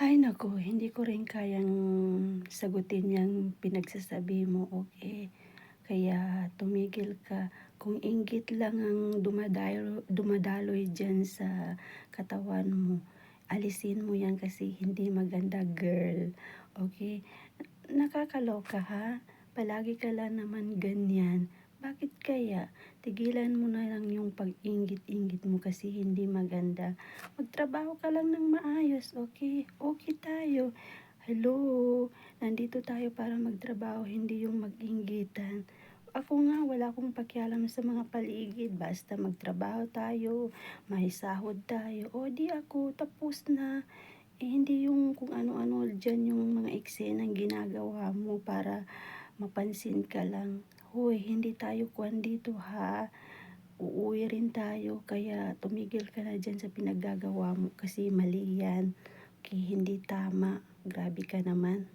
Ay naku, hindi ko rin kayang sagutin yang pinagsasabi mo, okay. Kaya tumigil ka. Kung inggit lang ang dumadaloy diyan sa katawan mo, alisin mo yan kasi hindi maganda, girl, okay. Nakakaloka ha? Palagi ka lang naman ganyan. Bakit kaya? Tigilan mo na lang yung pag-inggit-inggit mo kasi hindi maganda. Magtrabaho ka lang ng maayos, okay? Okay tayo. Hello, nandito tayo para magtrabaho, hindi yung mag-inggitan. Ako nga, wala akong pakialam sa mga paligid. Basta magtrabaho tayo, may sahod tayo. O di ako, tapos na. Hindi yung kung ano-ano dyan yung mga eksenang ginagawa mo para mapansin ka lang. Hoy, hindi tayo kuwan dito ha. Uuwi rin tayo kaya tumigil ka na dyan sa pinaggagawa mo kasi mali yan. Okay, hindi tama. Grabe ka naman.